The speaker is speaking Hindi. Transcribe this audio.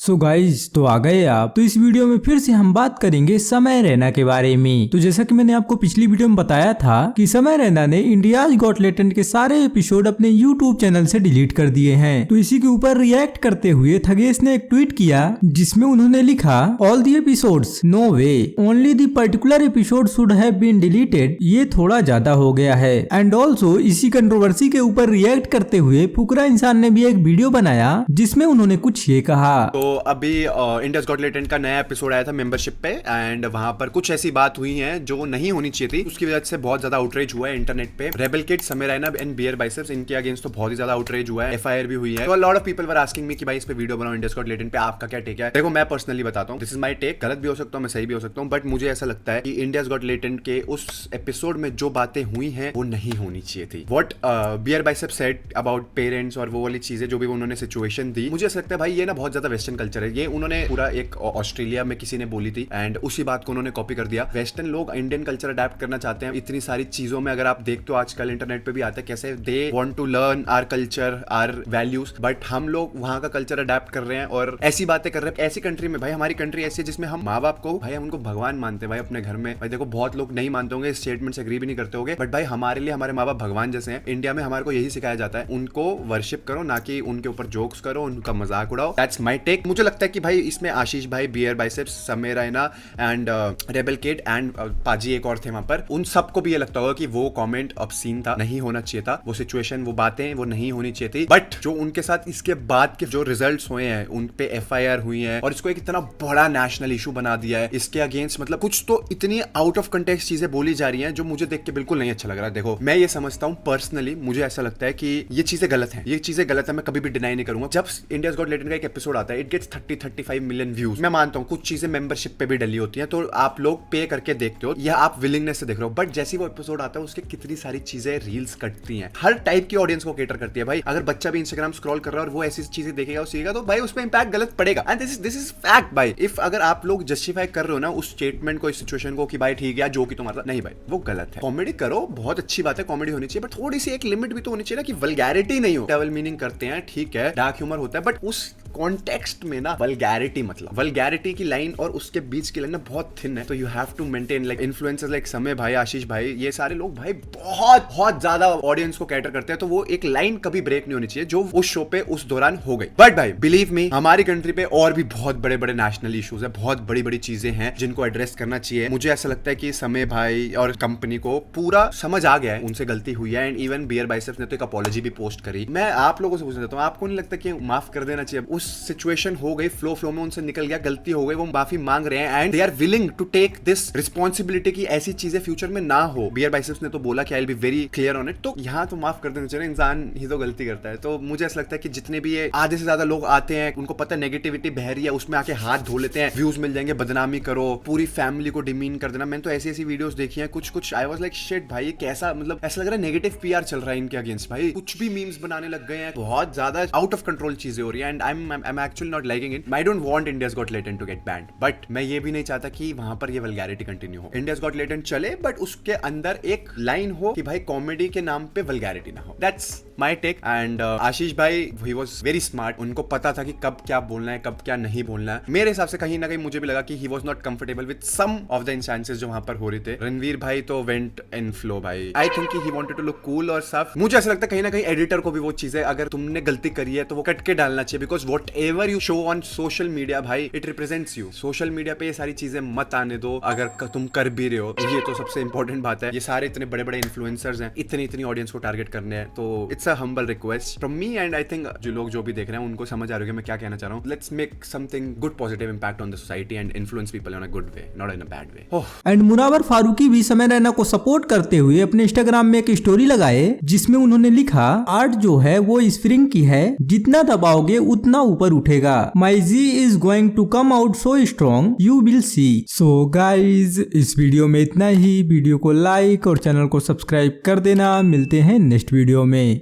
सो गाइज तो आ गए आप। तो इस वीडियो में फिर से हम बात करेंगे समय रैना के बारे में। तो जैसा कि मैंने आपको पिछली वीडियो में बताया था कि समय रैना ने इंडियाज गॉट टैलेंट के सारे एपिसोड अपने यूट्यूब चैनल से डिलीट कर दिए हैं। तो इसी के ऊपर रिएक्ट करते हुए थगेश ने एक ट्वीट किया जिसमें उन्होंने लिखा, all the episodes no way, only the particular episode should have been deleted. ये थोड़ा ज्यादा हो गया है। एंड ऑल्सो इसी कंट्रोवर्सी के ऊपर रिएक्ट करते हुए फुकरा इंसान ने भी एक वीडियो बनाया जिसमें उन्होंने कुछ ये कहा। तो अभी इंडियाज गॉट टैलेंट का नया एपिसोड आया था मेंबरशिप पे, एंड वहां पर कुछ ऐसी बात हुई है जो नहीं होनी चाहिए थी। उसकी वजह से बहुत ज्यादा आउटरीच हुआ है इंटरनेट पे। रेबल किड, समय रैना एंड बियर बाइसेप्स, इनके अगेंस्ट तो बहुत ही ज्यादा आउटरीच हुआ है, एफआईआर भी हुई है। तो lot of people were asking me कि भाई इस पे वीडियो बनाओ इंडियाज गॉट टैलेंट पे, आपका क्या टेक है? देखो मैं पर्सनली बताता हूँ, दिस इज माय टेक। गलत भी हो सकता हूँ, मैं सही भी हो सकता हूँ, बट मुझे ऐसा लगता है कि इंडियाज गॉट टैलेंट के उस एपिसोड में जो बातें हुई हैं वो नहीं होनी चाहिए थी। What Beer Biceps said about parents और वो वाली चीजें जो भी उन्होंने सिचुएशन दी, मुझे ऐसा लगता है भाई ये ना बहुत ज्यादा वेस्टर्न कल्चर है। ये उन्होंने पूरा एक ऑस्ट्रेलिया में किसी ने बोली थी एंड उसी बात को उन्होंने कॉपी कर दिया। वेस्टर्न लोग इंडियन कल्चर अडेप्ट करना चाहते हैं इतनी सारी चीजों में। अगर आप देखते हो आजकल इंटरनेट पे भी आता है कैसे they want to learn our culture, our values, but हम लोग वहां का कल्चर अडेप्ट कर रहे हैं और ऐसी बातें कर रहे हैं। ऐसी कंट्री में भाई, हमारी कंट्री ऐसी है जिसमें हम माँ बाप को भाई हम उनको भगवान मानते हैं भाई अपने घर में। भाई देखो बहुत लोग नहीं मानते होंगे, इस स्टेटमेंट से एग्री भी नहीं करते होंगे, बट भाई हमारे लिए हमारे माँ बाप भगवान जैसे हैं। इंडिया में हमारे को यही सिखाया जाता है, उनको वर्शिप करो, ना कि उनके ऊपर जोक्स करो, उनका मजाक उड़ाओ। That's my take. मुझे लगता है कि भाई इसमें आशीष भाई, बियर बाइसेप्स, समय Raina and rebel kid and पाजी एक और थे वहां पर, उन सबको भी ये लगता होगा कि वो कमेंट ऑब्सीन था, नहीं होना चाहिए था। वो सिचुएशन, वो बातें वो नहीं होनी चाहिए थी। बट जो उनके साथ इसके बाद के जो रिजल्ट्स हुए हैं, उन पे एफआईआर हुई है और इसको एक इतना बड़ा नेशनल इशू बना दिया है। इसके अगेंस्ट मतलब कुछ तो इतनी आउट ऑफ कंटेक्स्ट चीजें बोली जा रही हैं जो मुझे देख के बिल्कुल नहीं अच्छा लग रहा। देखो मैं ये समझता हूँ पर्सनली, मुझे ऐसा लगता है कि ये चीजें गलत है, ये चीजें गलत है, मैं कभी भी डिनाई नहीं करूंगा। जब इंडियाज गॉट टैलेंट का एक एपिसोड आता है, इट गेट्स 30-35 मिलियन व्यूज। मैं मानता हूँ कुछ चीजें मेंबरशिप पे भी डली होती हैं, तो आप लोग पे करके देखते हो या आप विलिंगनेस से देख रहे हो, बट जैसे वो एपिसोड आता है उसके कितनी सारी चीजें रील्स कटती हैं, हर टाइप की ऑडियंस को केटर करती है। भाई अगर बच्चा भी इंस्टाग्राम स्क्रॉल कर रहा है और वो ऐसी चीजें देखेगा और सीखेगा तो भाई उस पर इंपैक्ट गलत पड़ेगा। एंड दिस इज फैक्ट भाई। इफ अगर आप लोग जस्टिफाई कर रहे हो ना उस स्टेटमेंट को, इस सिचुएशन को कि भाई ठीक है जो कि तुम्हारा नहीं, भाई वो गलत है। कॉमेडी करो, बहुत अच्छी बात है, कॉमेडी होनी चाहिए, बट थोड़ी सी एक लिमिट भी तो होनी चाहिए ना, कि वल्गैरिटी नहीं हो। डबल मीनिंग करते हैं, ठीक है, डार्क ह्यूमर होता है, बट उस कॉन्टेक्स्ट में ना वल्गैरिटी, मतलब वल्गैरिटी की लाइन और उसके बीच की लाइन ना बहुत थिन है। तो you have to maintain. Like influencers like Samay भाई, आशीष भाई, ये सारे लोग भाई बहुत बहुत ज्यादा ऑडियंस को कैटर करते हैं, तो वो एक लाइन कभी ब्रेक नहीं होनी चाहिए जो उस शो पे उस दौरान हो गई। बट भाई बिलीव मी, हमारी कंट्री पे और भी बहुत बड़े बड़े नेशनल इश्यूज है, बहुत बड़ी बड़ी चीजें हैं जिनको एड्रेस करना चाहिए। मुझे ऐसा लगता है कि समय भाई और कंपनी को पूरा समझ आ गया है उनसे गलती हुई है, एंड इवन बियर बाइसेप्स ने तो एक अपॉलॉजी भी पोस्ट करी। मैं आप लोगों से पूछना चाहता हूँ, आपको नहीं लगता कि माफ कर देना चाहिए? उस सिचुएशन हो गई, फ्लो में उनसे निकल गया, गलती हो गई, वो माफी मांग रहे हैं and they are willing to take this responsibility की ऐसी चीजें फ्यूचर में ना हो। बियर बाइसेप्स ने तो बोला कि I will be very clear on it. तो यहाँ तो माफ कर देना चाहिए, इंसान ही तो गलती करता है। तो मुझे ऐसा लगता है कि जितने भी ये आधे से ज्यादा लोग आते हैं, उनको पता है नेगेटिविटी बह रही है, उसमें आके हाथ धो लेते हैं, व्यूज मिल जाएंगे, बदनामी करो, पूरी फैमिली को डिमीन कर देना। मैंने तो ऐसी ऐसी वीडियोस देखी हैं, कुछ आई वाज लाइक शिट भाई, ये कैसा, मतलब ऐसा लग रहा है नेगेटिव पीआर चल रहा है इनके अगेंस्ट। भाई कुछ भी मीम्स बनाने लग गए हैं, बहुत ज्यादा आउट ऑफ कंट्रोल चीजें हो रही है, and I am actually not liking it. I don't want India's Got Talent to get banned, but मैं ये भी नहीं चाहता कि वहां पर ये वल्गैरिटी कंटिन्यू हो। इंडियाज गॉट टैलेंट चले, बट उसके अंदर एक लाइन हो कि भाई कॉमेडी के नाम पे वल्गैरिटी ना हो। That's my take. And Ashish भाई, ही वाज वेरी स्मार्ट, उनको पता था कि कब क्या बोलना है, कब क्या नहीं बोलना है। मेरे हिसाब से कहीं ना कहीं मुझे भी लगा कि he was not comfortable with some of the instances जो वहां पर हो रहे थे। रणवीर भाई तो वेंट इन फ्लो भाई, I think he wanted to look cool और सफ। मुझे ऐसा लगता है कहीं ना कहीं एडिटर को भी वो चीजें, अगर तुमने गलती करी है तो वो कट के डालना चाहिए, because whatever you show on social media भाई, it represents you. Social media पे ये सारी चीजें मत आने दो, अगर तुम कर भी रहे हो। ये तो सबसे इंपॉर्टेंट बात है। ये सारे इतने बड़े बड़े इन्फ्लुएंसर्स हैं, इतनी ऑडियंस को टारगेट करने हैं, तो it's a humble request from me. And I think जो लोग जो भी देख रहे हैं उनको समझ आ रही है मैं क्या कहना चाह रहा हूँ। Let's make something good, positive impact on the society and influence people in a good way, not in a bad way. And Munawar Faruqui भी समय रैना को सपोर्ट करते हुए अपने इंस्टाग्राम में एक स्टोरी लगाए जिसमें उन्होंने लिखा, आर्ट जो है वो स्प्रिंग की है, जितना दबाओगे उतना ऊपर उठेगा। My G is going to come out so strong, you will see. So guys इस वीडियो में इतना ही। वीडियो को लाइक और चैनल को सब्सक्राइब कर देना। मिलते हैं नेक्स्ट वीडियो में।